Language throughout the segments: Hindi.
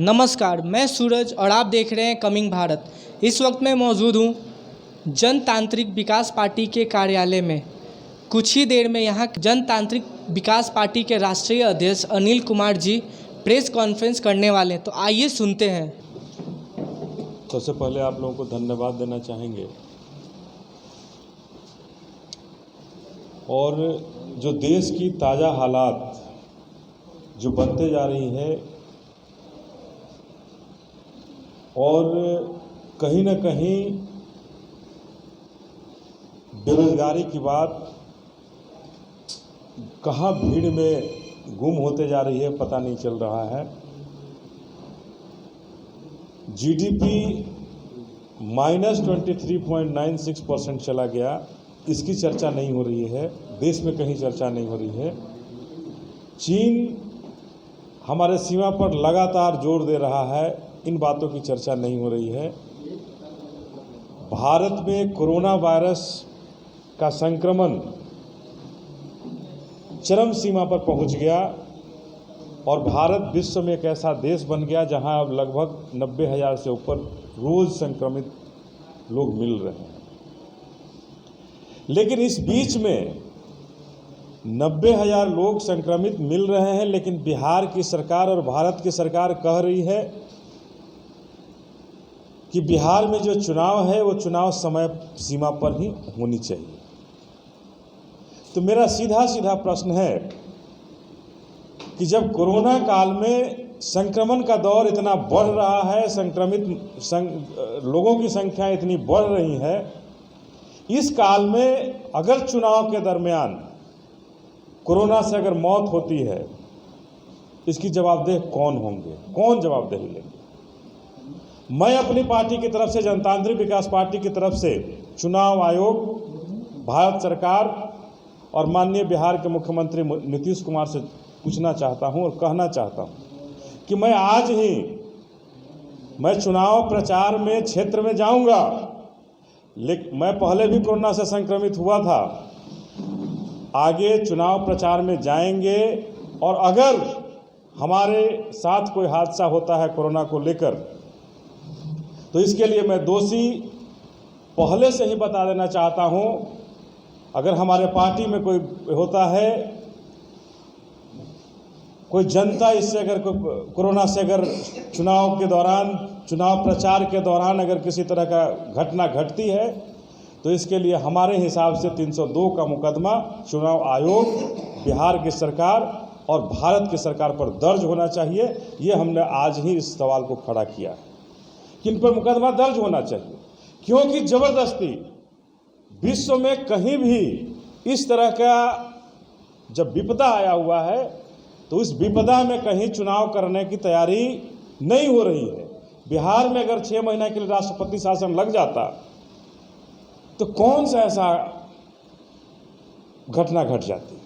नमस्कार, मैं सूरज और आप देख रहे हैं कमिंग भारत। इस वक्त मैं मौजूद हूँ जनतांत्रिक विकास पार्टी के कार्यालय में। कुछ ही देर में यहाँ जनतांत्रिक विकास पार्टी के राष्ट्रीय अध्यक्ष अनिल कुमार जी प्रेस कॉन्फ्रेंस करने वाले हैं, तो आइए सुनते हैं। सबसे पहले आप लोगों को धन्यवाद देना चाहेंगे और जो देश की ताज़ा हालात जो बनते जा रही है और कहीं न कहीं बेरोजगारी की बात कहाँ भीड़ में गुम होते जा रही है पता नहीं चल रहा है। जीडीपी -23.96% चला गया, इसकी चर्चा नहीं हो रही है, देश में कहीं चर्चा नहीं हो रही है। चीन हमारे सीमा पर लगातार जोर दे रहा है, इन बातों की चर्चा नहीं हो रही है। भारत में कोरोना वायरस का संक्रमण चरम सीमा पर पहुंच गया और भारत विश्व में एक ऐसा देश बन गया जहां अब लगभग 90,000 से ऊपर रोज संक्रमित लोग मिल रहे हैं। लेकिन इस बीच में 90,000 लोग संक्रमित मिल रहे हैं, लेकिन बिहार की सरकार और भारत की सरकार कह रही है कि बिहार में जो चुनाव है वो चुनाव समय सीमा पर ही होनी चाहिए। तो मेरा सीधा प्रश्न है कि जब कोरोना काल में संक्रमण का दौर इतना बढ़ रहा है, लोगों की संख्या इतनी बढ़ रही है, इस काल में अगर चुनाव के दरमियान कोरोना से अगर मौत होती है, इसकी जवाबदेह कौन होंगे, कौन जवाबदेही लेंगे? मैं अपनी पार्टी की तरफ से, जनतांत्रिक विकास पार्टी की तरफ से चुनाव आयोग, भारत सरकार और माननीय बिहार के मुख्यमंत्री नीतीश कुमार से पूछना चाहता हूं और कहना चाहता हूं कि मैं आज ही चुनाव प्रचार में क्षेत्र में जाऊंगा, लेकिन मैं पहले भी कोरोना से संक्रमित हुआ था, आगे चुनाव प्रचार में जाएंगे और अगर हमारे साथ कोई हादसा होता है कोरोना को लेकर, तो इसके लिए मैं दोषी पहले से ही बता देना चाहता हूं। अगर हमारे पार्टी में कोई होता है, कोई जनता इससे अगर कोरोना से अगर चुनाव के दौरान, चुनाव प्रचार के दौरान अगर किसी तरह का घटना घटती है, तो इसके लिए हमारे हिसाब से 302 का मुकदमा चुनाव आयोग, बिहार की सरकार और भारत की सरकार पर दर्ज होना चाहिए। ये हमने आज ही इस सवाल को खड़ा किया है कि इन पर मुकदमा दर्ज होना चाहिए, क्योंकि जबरदस्ती विश्व में कहीं भी इस तरह का जब विपदा आया हुआ है, तो उस विपदा में कहीं चुनाव करने की तैयारी नहीं हो रही है। बिहार में अगर 6 महीने के लिए राष्ट्रपति शासन लग जाता, तो कौन सा ऐसा घटना घट जाती?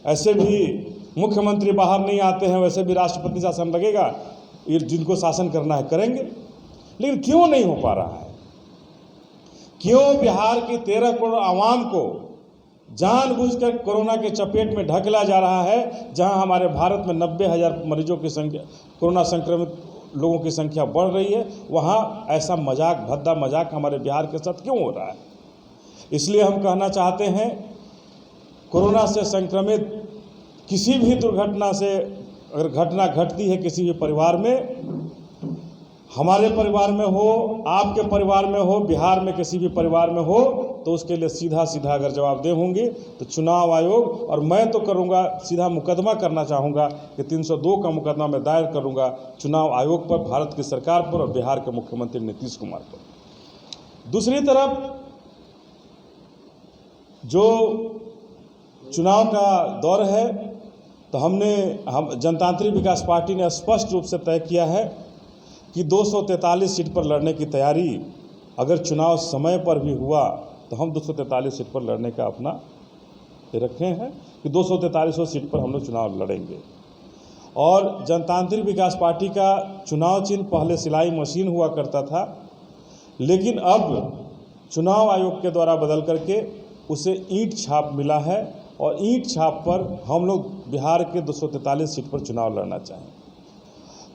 ऐसे भी मुख्यमंत्री बाहर नहीं आते हैं, वैसे भी राष्ट्रपति शासन लगेगा, ये जिनको शासन करना है करेंगे। लेकिन क्यों नहीं हो पा रहा है? क्यों बिहार की 13 करोड़ आवाम को जानबूझकर कोरोना के चपेट में ढकेला जा रहा है, जहां हमारे भारत में 90,000 मरीजों की संख्या, कोरोना संक्रमित लोगों की संख्या बढ़ रही है, वहां ऐसा मजाक, भद्दा मजाक हमारे बिहार के साथ क्यों हो रहा है? इसलिए हम कहना चाहते हैं, कोरोना से संक्रमित किसी भी दुर्घटना से अगर घटना घटती है किसी भी परिवार में, हमारे परिवार में हो, आपके परिवार में हो, बिहार में किसी भी परिवार में हो, तो उसके लिए सीधा अगर जवाबदेह होंगे तो चुनाव आयोग, और मैं तो करूंगा, सीधा मुकदमा करना चाहूँगा कि 302 का मुकदमा मैं दायर करूंगा चुनाव आयोग पर, भारत की सरकार पर और बिहार के मुख्यमंत्री नीतीश कुमार पर। दूसरी तरफ जो चुनाव का दौर है, तो हम जनतांत्रिक विकास पार्टी ने स्पष्ट रूप से तय किया है कि 243 सीट पर लड़ने की तैयारी, अगर चुनाव समय पर भी हुआ तो हम 243 सीट पर लड़ने का अपना रखे हैं कि 243 सीट पर हम लोग चुनाव लड़ेंगे। और जनतांत्रिक विकास पार्टी का चुनाव चिन्ह पहले सिलाई मशीन हुआ करता था, लेकिन अब चुनाव आयोग के द्वारा बदल करके उसे ईंट छाप मिला है और ईंट छाप पर हम लोग बिहार के 243 सीट पर चुनाव लड़ना चाहें।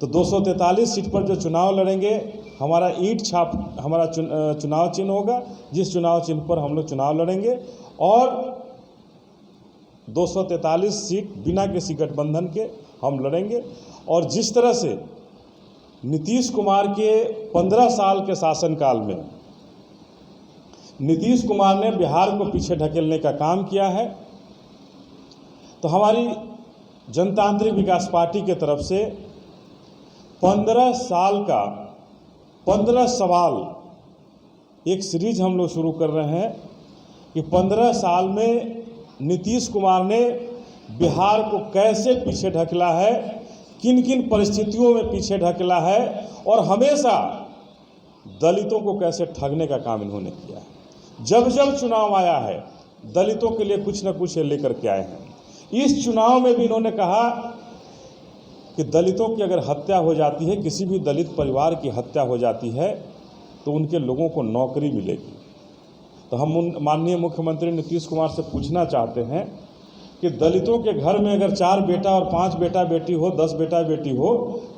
तो 243 सीट पर जो चुनाव लड़ेंगे, हमारा ईंट छाप हमारा चुनाव चिन्ह होगा, जिस चुनाव चिन्ह पर हम लोग चुनाव लड़ेंगे। और 243 सीट बिना किसी गठबंधन के हम लड़ेंगे। और जिस तरह से नीतीश कुमार के 15 साल के शासनकाल में नीतीश कुमार ने बिहार को पीछे ढकेलने का काम किया है, तो हमारी जनतांत्रिक विकास पार्टी के तरफ से 15 साल का 15 सवाल एक सीरीज हम लोग शुरू कर रहे हैं कि 15 साल में नीतीश कुमार ने बिहार को कैसे पीछे ढकेला है, किन किन परिस्थितियों में पीछे ढकेला है, और हमेशा दलितों को कैसे ठगने का काम इन्होंने किया है। जब जब चुनाव आया है, दलितों के लिए कुछ न कुछ लेकर के आए हैं। इस चुनाव में भी इन्होंने कहा कि दलितों की अगर हत्या हो जाती है, किसी भी दलित परिवार की हत्या हो जाती है, तो उनके लोगों को नौकरी मिलेगी। तो हम माननीय मुख्यमंत्री नीतीश कुमार से पूछना चाहते हैं कि दलितों के घर में अगर 4 बेटा और 5 बेटा बेटी हो, 10 बेटा बेटी हो,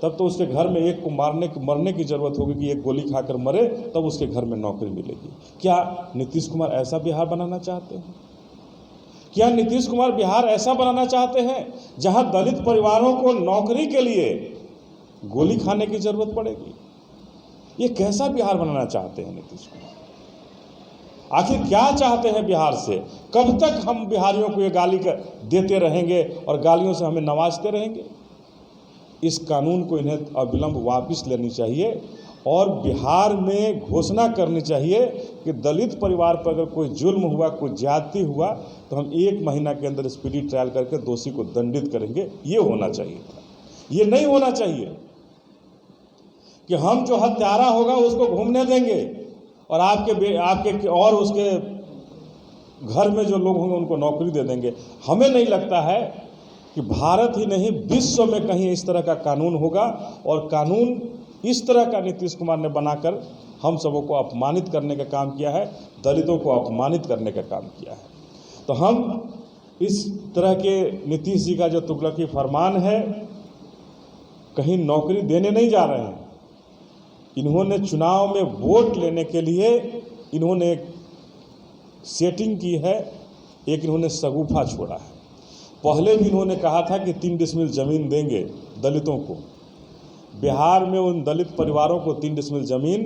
तब तो उसके घर में एक को मरने की ज़रूरत होगी कि एक गोली खाकर मरे, तब उसके घर में नौकरी मिलेगी। क्या नीतीश कुमार ऐसा बिहार बनाना चाहते हैं? क्या नीतीश कुमार बिहार ऐसा बनाना चाहते हैं जहां दलित परिवारों को नौकरी के लिए गोली खाने की ज़रूरत पड़ेगी? ये कैसा बिहार बनाना चाहते हैं नीतीश कुमार? आखिर क्या चाहते हैं बिहार से? कब तक हम बिहारियों को ये गाली देते रहेंगे और गालियों से हमें नवाजते रहेंगे? इस कानून को इन्हें अविलंब वापस लेनी चाहिए और बिहार में घोषणा करनी चाहिए कि दलित परिवार पर अगर कोई जुल्म हुआ, कोई ज्यादती हुआ, तो हम 1 महीना के अंदर स्पीडी ट्रायल करके दोषी को दंडित करेंगे। ये होना चाहिए था। ये नहीं होना चाहिए कि हम जो हत्यारा होगा उसको घूमने देंगे और आपके और उसके घर में जो लोग होंगे उनको नौकरी दे देंगे। हमें नहीं लगता है कि भारत ही नहीं, विश्व में कहीं इस तरह का कानून होगा। और कानून इस तरह का नीतीश कुमार ने बनाकर हम सबों को अपमानित करने का काम किया है, दलितों को अपमानित करने का काम किया है। तो हम इस तरह के नीतीश जी का जो तुगलकी फरमान है, कहीं नौकरी देने नहीं जा रहे हैं। इन्होंने चुनाव में वोट लेने के लिए इन्होंने एक सेटिंग की है, एक इन्होंने सगुफा छोड़ा है। पहले भी इन्होंने कहा था कि 3 डिसमिल ज़मीन देंगे दलितों को। बिहार में उन दलित परिवारों को 3 डिसमिल ज़मीन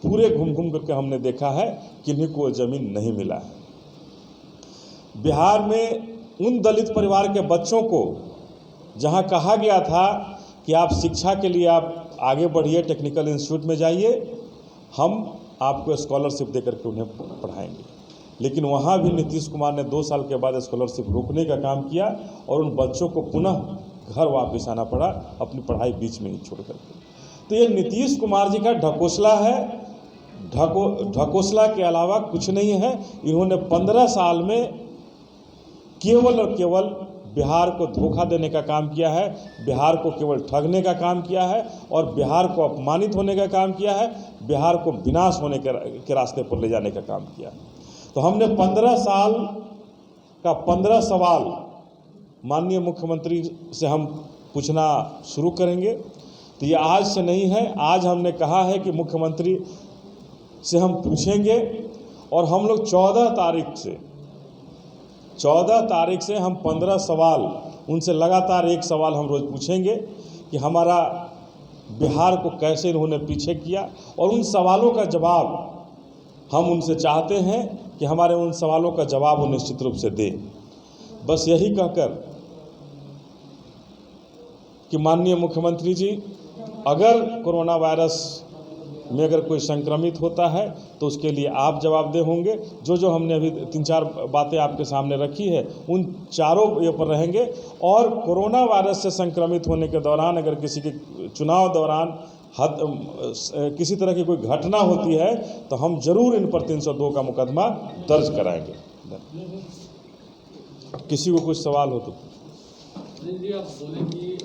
पूरे घूम करके हमने देखा है, किन्हीं को ज़मीन नहीं मिला है। बिहार में उन दलित परिवार के बच्चों को जहां कहा गया था कि आप शिक्षा के लिए आप आगे बढ़िए, टेक्निकल इंस्टीट्यूट में जाइए, हम आपको स्कॉलरशिप देकर के उन्हें पढ़ाएंगे, लेकिन वहाँ भी नीतीश कुमार ने 2 साल के बाद स्कॉलरशिप रोकने का काम किया और उन बच्चों को पुनः घर वापस आना पड़ा, अपनी पढ़ाई बीच में ही छोड़ करके। तो ये नीतीश कुमार जी का ढकोसला है। ढकोसला के अलावा कुछ नहीं है। इन्होंने 15 साल में केवल और केवल बिहार को धोखा देने का काम किया है, बिहार को केवल ठगने का काम किया है और बिहार को अपमानित होने का काम किया है, बिहार को विनाश होने के रास्ते पर ले जाने का काम किया है। तो हमने 15 साल का 15 सवाल माननीय मुख्यमंत्री से हम पूछना शुरू करेंगे। तो ये आज से नहीं है, आज हमने कहा है कि मुख्यमंत्री से हम पूछेंगे और हम लोग 14 तारीख से हम 15 सवाल उनसे लगातार एक सवाल हम रोज़ पूछेंगे कि हमारा बिहार को कैसे इन्होंने पीछे किया, और उन सवालों का जवाब हम उनसे चाहते हैं कि हमारे उन सवालों का जवाब वो निश्चित रूप से दें। बस यही कहकर कि माननीय मुख्यमंत्री जी, अगर कोरोना वायरस में अगर कोई संक्रमित होता है तो उसके लिए आप जवाबदेह होंगे। जो हमने अभी 3-4 बातें आपके सामने रखी है, उन चारों ये पर रहेंगे। और कोरोना वायरस से संक्रमित होने के दौरान अगर किसी के चुनाव दौरान किसी तरह की कोई घटना होती है तो हम जरूर इन पर 302 का मुकदमा दर्ज कराएंगे। किसी को कुछ सवाल हो तो जी, आप बोले कि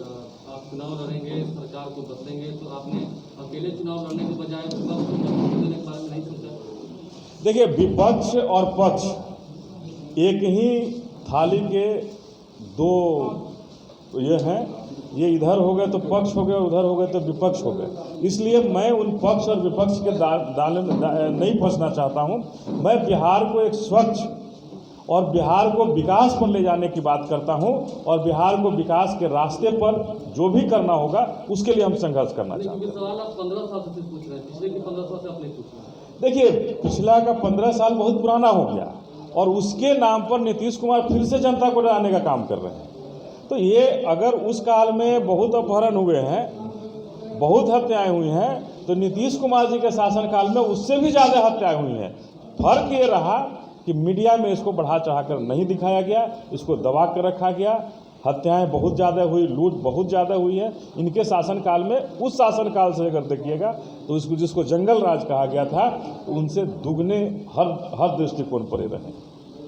आप चुनाव लड़ेंगे, सरकार को बदलेंगे, तो आपने अकेले चुनाव लड़ने के बजाय विपक्ष के बारे में नहीं सोचा? देखिए, विपक्ष और पक्ष एक ही थाली के 2 तो ये हैं, ये इधर हो गए तो पक्ष हो गए, उधर हो गए तो विपक्ष हो गए। इसलिए मैं उन पक्ष और विपक्ष के दाले में नहीं फंसना चाहता हूँ। मैं बिहार को एक स्वच्छ और बिहार को विकास पर ले जाने की बात करता हूँ, और बिहार को विकास के रास्ते पर जो भी करना होगा उसके लिए हम संघर्ष करना चाहते हैं। सवाल आप 15 साल से पूछ रहे हैं, पिछले के 15 साल से आप नहीं पूछ रहे हैं। देखिए, पिछला का 15 साल बहुत पुराना हो गया, और उसके नाम पर नीतीश कुमार फिर से जनता को डराने का काम कर रहे हैं। तो ये अगर उस काल में बहुत अपहरण हुए हैं, बहुत हत्याएं हुई हैं, तो नीतीश कुमार जी के शासनकाल में उससे भी ज़्यादा हत्याएं हुई हैं। फर्क ये रहा कि मीडिया में इसको बढ़ा चढ़ाकर नहीं दिखाया गया, इसको दबा कर रखा गया। हत्याएं बहुत ज़्यादा हुई, लूट बहुत ज़्यादा हुई है इनके शासनकाल में। उस शासनकाल से अगर देखिएगा तो इसको जिसको जंगल राज कहा गया था, उनसे दुगने हर दृष्टिकोण पर रहे।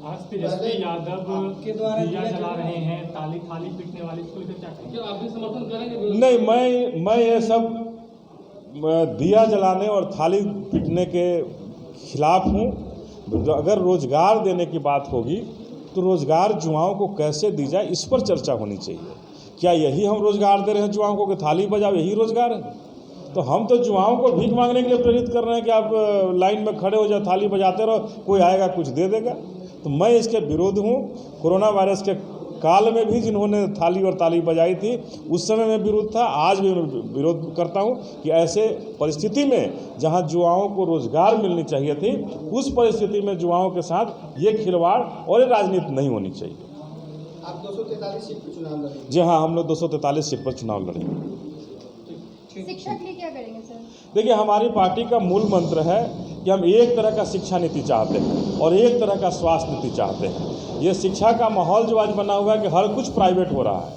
आज तेजस्वी यादव दिया जला रहे हैं, थाली पीटने वाले, इसको लेकर क्या कहेंगे? क्या आप भी समर्थन करेंगे? नहीं, मैं ये सब दिया जलाने और थाली पीटने के खिलाफ हूँ। अगर रोजगार देने की बात होगी तो रोजगार युवाओं को कैसे दी जाए, इस पर चर्चा होनी चाहिए। क्या यही हम रोजगार दे रहे हैं युवाओं को कि थाली बजाओ, यही रोजगार है? तो हम तो युवाओं को भीख मांगने के लिए प्रेरित कर रहे हैं कि आप लाइन में खड़े हो जाओ, थाली बजाते रहो, कोई आएगा कुछ दे देगा। तो मैं इसके विरोध हूँ। कोरोना वायरस के काल में भी जिन्होंने थाली और ताली बजाई थी, उस समय में विरोध था, आज भी विरोध करता हूँ कि ऐसे परिस्थिति में जहाँ युवाओं को रोजगार मिलनी चाहिए थी, उस परिस्थिति में युवाओं के साथ ये खिलवाड़ और ये राजनीति नहीं होनी चाहिए। आप 243 सीट पर चुनाव लड़ेंगे? जी हाँ, हम लोग 243 सीट पर चुनाव लड़ेंगे। शिक्षा के लिए क्या करेंगे सर? देखिए, हमारी पार्टी का मूल मंत्र है कि हम एक तरह का शिक्षा नीति चाहते हैं और एक तरह का स्वास्थ्य नीति चाहते हैं। ये शिक्षा का माहौल जो आज बना हुआ है कि हर कुछ प्राइवेट हो रहा है,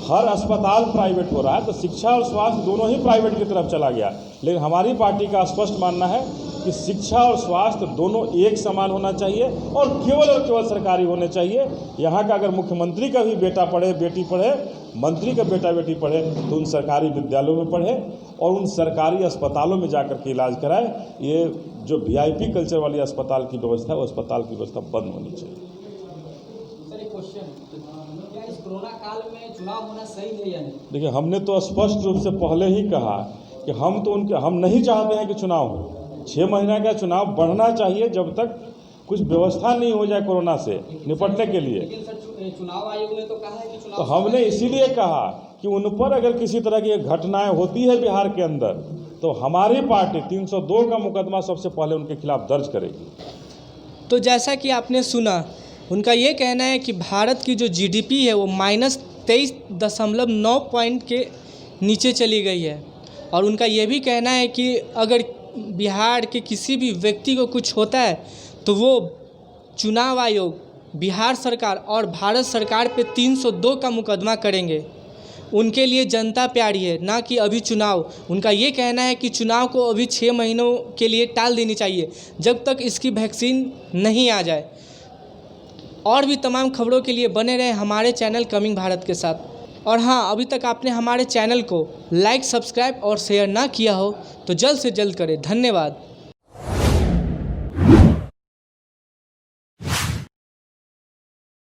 हर अस्पताल प्राइवेट हो रहा है, तो शिक्षा और स्वास्थ्य दोनों ही प्राइवेट की तरफ चला गया। लेकिन हमारी पार्टी का स्पष्ट मानना है कि शिक्षा और स्वास्थ्य दोनों एक समान होना चाहिए और केवल सरकारी होने चाहिए। यहाँ का अगर मुख्यमंत्री का भी बेटा पढ़े, बेटी पढ़े, मंत्री का बेटा बेटी पढ़े, तो उन सरकारी विद्यालयों में पढ़े और उन सरकारी अस्पतालों में जाकर के इलाज कराए। ये जो VIP कल्चर वाली अस्पताल की व्यवस्था है, वो अस्पताल की व्यवस्था बंद होनी चाहिए। सर, एक क्वेश्चन, क्या इस कोरोना काल में चुनाव होना सही है या नहीं? देखिए, हमने तो स्पष्ट रूप से पहले ही कहा कि हम नहीं चाहते हैं कि चुनाव हो। 6 महीने का चुनाव बढ़ना चाहिए जब तक कुछ व्यवस्था नहीं हो जाए कोरोना से निपटने के लिए। लेकिन सर, चुनाव आयोग ने तो कहा है कि चुनाव, तो हमने इसीलिए कहा कि उन पर अगर किसी तरह की घटनाएं होती है बिहार के अंदर, तो हमारी पार्टी 302 का मुकदमा सबसे पहले उनके खिलाफ दर्ज करेगी। तो जैसा कि आपने सुना, उनका ये कहना है कि भारत की जो GDP है वो -23.9 पॉइंट के नीचे चली गई है। और उनका ये भी कहना है कि अगर बिहार के किसी भी व्यक्ति को कुछ होता है तो वो चुनाव आयोग, बिहार सरकार और भारत सरकार पे 302 का मुकदमा करेंगे। उनके लिए जनता प्यारी है, ना कि अभी चुनाव। उनका ये कहना है कि चुनाव को अभी 6 महीनों के लिए टाल देनी चाहिए जब तक इसकी वैक्सीन नहीं आ जाए। और भी तमाम खबरों के लिए बने रहें हमारे चैनल कमिंग भारत के साथ। और हाँ, अभी तक आपने हमारे चैनल को लाइक, सब्सक्राइब और शेयर ना किया हो तो जल्द से जल्द करें। धन्यवाद।